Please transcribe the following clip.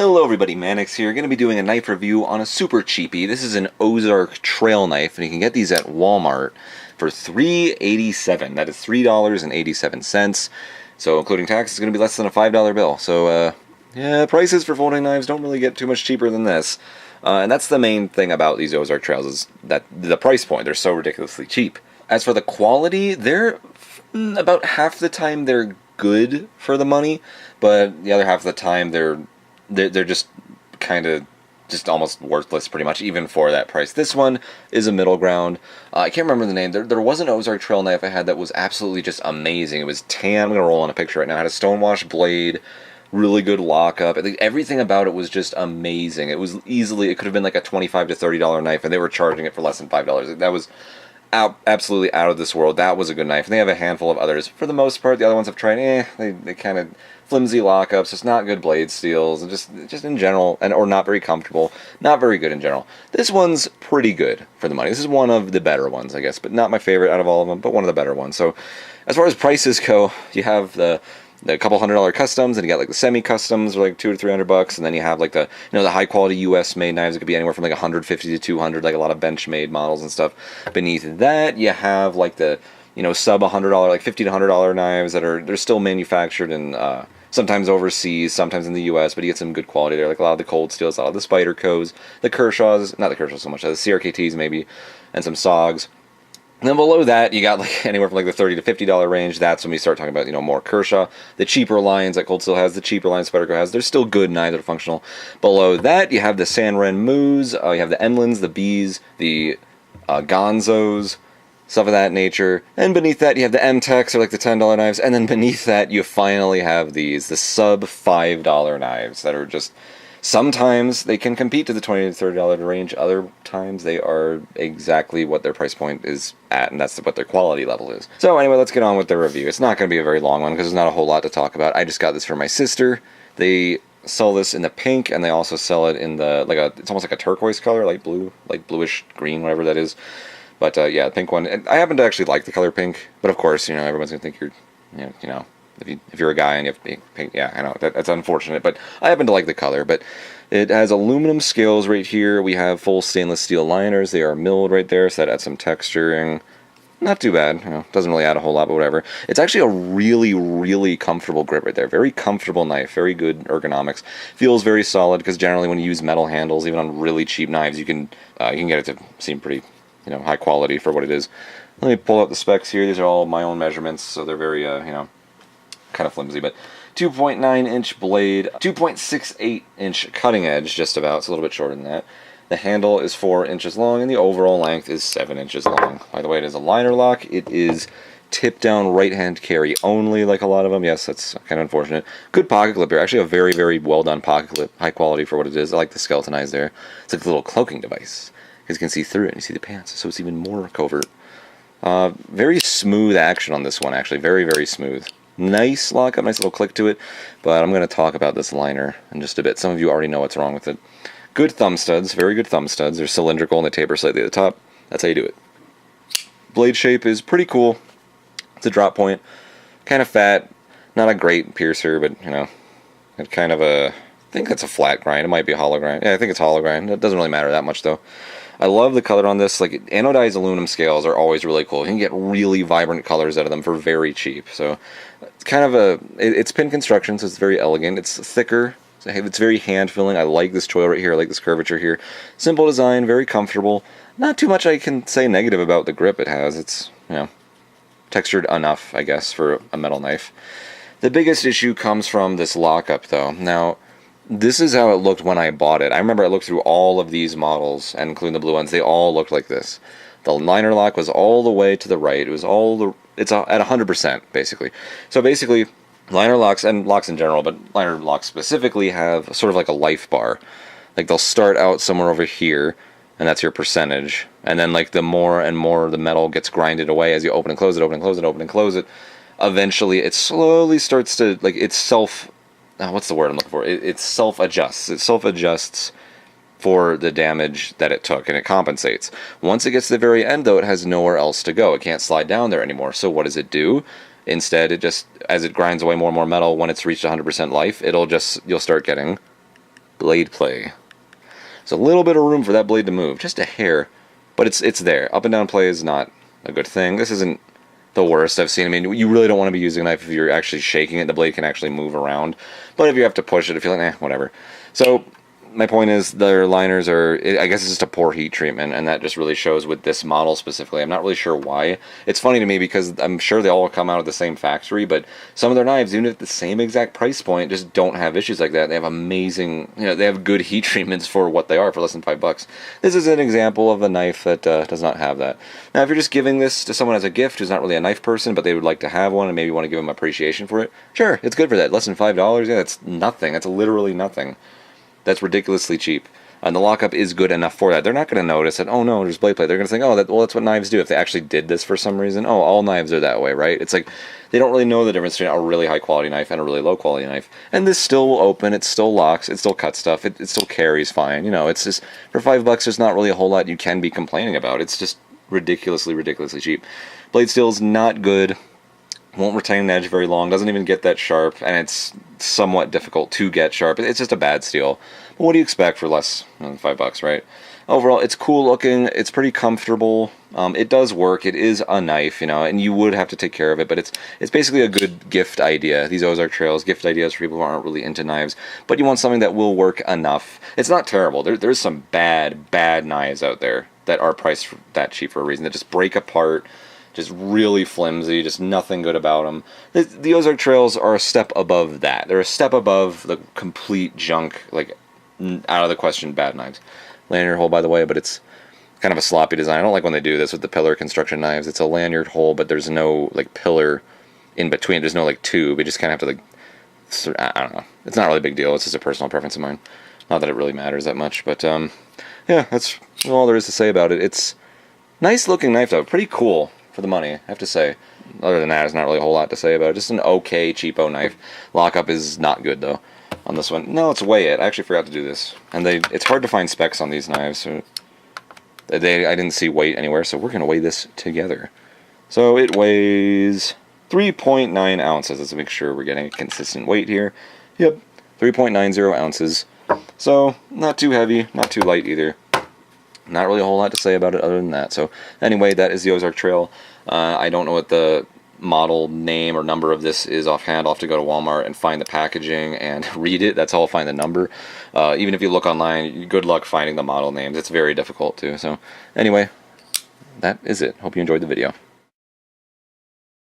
Hello everybody, Mannix here. Going to be doing a knife review on a super cheapie. This is an Ozark trail knife, and you can get these at Walmart for $3.87. That is $3.87. So including tax, it's going to be less than a $5 bill. So yeah, prices for folding knives don't really get too much cheaper than this. And that's the main thing about these Ozark trails, is that the price point. They're so ridiculously cheap. As for the quality, they're about half the time they're good for the money, but the other half of the time they're just kind of just almost worthless pretty much, even for that price. This one is a middle ground. I can't remember the name. There was an Ozark trail knife I had that was absolutely just amazing. It was tan. I'm going to roll on a picture right now. It had a stonewash blade, really good lockup. I think everything about it was just amazing. It was easily, it could have been like a $25 to $30 knife, and they were charging it for less than $5. That was absolutely out of this world. That was a good knife. And they have a handful of others. For the most part, the other ones I've tried, they kind of flimsy lockups, just not good blade steels, and just in general, or not very comfortable, not very good in general. This one's pretty good for the money. This is one of the better ones, I guess, but not my favorite out of all of them, but one of the better ones. So as far as prices go, you have the couple $100 customs, and you got like the semi-customs, or like $200 to $300, and then you have like the the high quality US made knives. It could be anywhere from like 150 to $200, like a lot of bench made models and stuff. Beneath that, you have like the sub $100, like $50 to $100 knives that they're still manufactured in sometimes overseas, sometimes in the US, but you get some good quality there, like a lot of the Cold Steels, a lot of the Spydercos, the Kershaws, not the Kershaws so much, the CRKTs maybe, and some SOGs. And then below that, you got like anywhere from like the $30 to $50 range. That's when we start talking about, more Kershaw. The cheaper lines that Cold Steel has, the cheaper lines Spyderco has, they're still good knives, they're functional. Below that, you have the Sanren Moos, you have the Enlins, the Bees, the Gonzos, stuff of that nature. And beneath that, you have the M-Techs, or like the $10 knives. And then beneath that, you finally have the sub $5 knives that are just, sometimes they can compete to the $20 to $30 range. Other times they are exactly what their price point is at, and that's what their quality level is. So anyway, let's get on with the review. It's not going to be a very long one because there's not a whole lot to talk about. I just got this for my sister. They sell this in the pink, and they also sell it in the it's almost like a turquoise color, light blue, like bluish green, whatever that is. But yeah, the pink one. And I happen to actually like the color pink, but of course, everyone's gonna think you're, if you're a guy and you have pink, yeah, I know that's unfortunate. But I happen to like the color. But it has aluminum scales right here. We have full stainless steel liners. They are milled right there, so that adds some texturing. Not too bad. Doesn't really add a whole lot, but whatever. It's actually a really, really comfortable grip right there. Very comfortable knife. Very good ergonomics. Feels very solid because generally when you use metal handles, even on really cheap knives, you can get it to seem pretty, high quality for what it is. Let me pull up the specs here. These are all my own measurements, so they're very, kind of flimsy, but 2.9-inch blade, 2.68-inch cutting edge, just about. It's a little bit shorter than that. The handle is 4 inches long, and the overall length is 7 inches long. By the way, it is a liner lock. It is tip-down right-hand carry only, like a lot of them. Yes, that's kind of unfortunate. Good pocket clip here. Actually, a very, very well-done pocket clip. High quality for what it is. I like the skeletonized there. It's like a little cloaking device, because you can see through it, and you see the pants, so it's even more covert. Very smooth action on this one, actually. Very, very smooth. Nice lockup, nice little click to it, but I'm going to talk about this liner in just a bit. Some of you already know what's wrong with it. Good thumb studs, very good thumb studs. They're cylindrical and they taper slightly at the top. That's how you do it. Blade shape is pretty cool. It's a drop point. Kind of fat. Not a great piercer, but, it's kind of I think that's a flat grind. It might be a hollow grind. Yeah, I think it's hollow grind. It doesn't really matter that much, though. I love the color on this. Like, anodized aluminum scales are always really cool. You can get really vibrant colors out of them for very cheap. So, it's kind of it's pin construction, so it's very elegant. It's thicker. It's very hand-filling. I like this choil right here. I like this curvature here. Simple design, very comfortable. Not too much I can say negative about the grip it has. It's, textured enough, I guess, for a metal knife. The biggest issue comes from this lockup, though. Now, this is how it looked when I bought it. I remember I looked through all of these models, and including the blue ones. They all looked like this. The liner lock was all the way to the right. It was it's at 100%, basically. So basically, liner locks, and locks in general, but liner locks specifically, have sort of like a life bar. Like, they'll start out somewhere over here, and that's your percentage. And then, like, the more and more the metal gets grinded away as you open and close it, open and close it, open and close it, eventually it slowly starts to, like, what's the word I'm looking for? It self-adjusts. It self-adjusts for the damage that it took, and it compensates. Once it gets to the very end, though, it has nowhere else to go. It can't slide down there anymore. So what does it do? Instead, it just, as it grinds away more and more metal, when it's reached 100% life, you'll start getting blade play. There's a little bit of room for that blade to move, just a hair, but it's there. Up and down play is not a good thing. This isn't the worst I've seen. I mean, you really don't want to be using a knife if you're actually shaking it. The blade can actually move around, but if you have to push it, if you're like, whatever. So my point is, their liners are, I guess it's just a poor heat treatment, and that just really shows with this model specifically. I'm not really sure why. It's funny to me because I'm sure they all come out of the same factory, but some of their knives, even at the same exact price point, just don't have issues like that. They have amazing, they have good heat treatments for what they are for less than $5. This is an example of a knife that does not have that. Now, if you're just giving this to someone as a gift who's not really a knife person, but they would like to have one and maybe want to give them appreciation for it, sure, it's good for that. Less than $5, yeah, that's nothing. That's literally nothing. That's ridiculously cheap. And the lockup is good enough for that. They're not going to notice that, oh no, there's blade play. They're going to think, oh, that's what knives do. If they actually did this for some reason, oh, all knives are that way, right? It's like, they don't really know the difference between a really high quality knife and a really low quality knife. And this still will open, it still locks, it still cuts stuff, it still carries fine. It's just, for $5, there's not really a whole lot you can be complaining about. It's just ridiculously, ridiculously cheap. Blade steel's not good. Won't retain an edge very long, doesn't even get that sharp, and it's somewhat difficult to get sharp. It's just a bad steel. But what do you expect for less than $5, right? Overall, it's cool looking, it's pretty comfortable, it does work, it is a knife, and you would have to take care of it, but it's basically a good gift idea. These Ozark Trails, gift ideas for people who aren't really into knives, but you want something that will work enough. It's not terrible. There's some bad knives out there that are priced that cheap for a reason, that just break apart, just really flimsy, just nothing good about them. The Ozark Trails are a step above that. They're a step above the complete junk, like, out of the question bad knives. Lanyard hole, by the way, but it's kind of a sloppy design. I don't like when they do this with the pillar construction knives. It's a lanyard hole, but there's no, like, pillar in between. There's no, like, tube. You just kind of have to, like, I don't know. It's not really a big deal. It's just a personal preference of mine. Not that it really matters that much, but, yeah, that's all there is to say about it. It's nice looking knife, though. Pretty cool for the money, I have to say. Other than that, there's not really a whole lot to say about it. Just an okay, cheapo knife. Lockup is not good, though, on this one. No, it's weigh it. I actually forgot to do this. And it's hard to find specs on these knives, so I didn't see weight anywhere, so we're going to weigh this together. So it weighs 3.9 ounces. Let's make sure we're getting a consistent weight here. Yep, 3.90 ounces. So, not too heavy, not too light either. Not really a whole lot to say about it other than that. So anyway, that is the Ozark Trail. I don't know what the model name or number of this is offhand. I'll have to go to Walmart and find the packaging and read it. That's how I'll find the number. Even if you look online, good luck finding the model names. It's very difficult too. So anyway, that is it. Hope you enjoyed the video.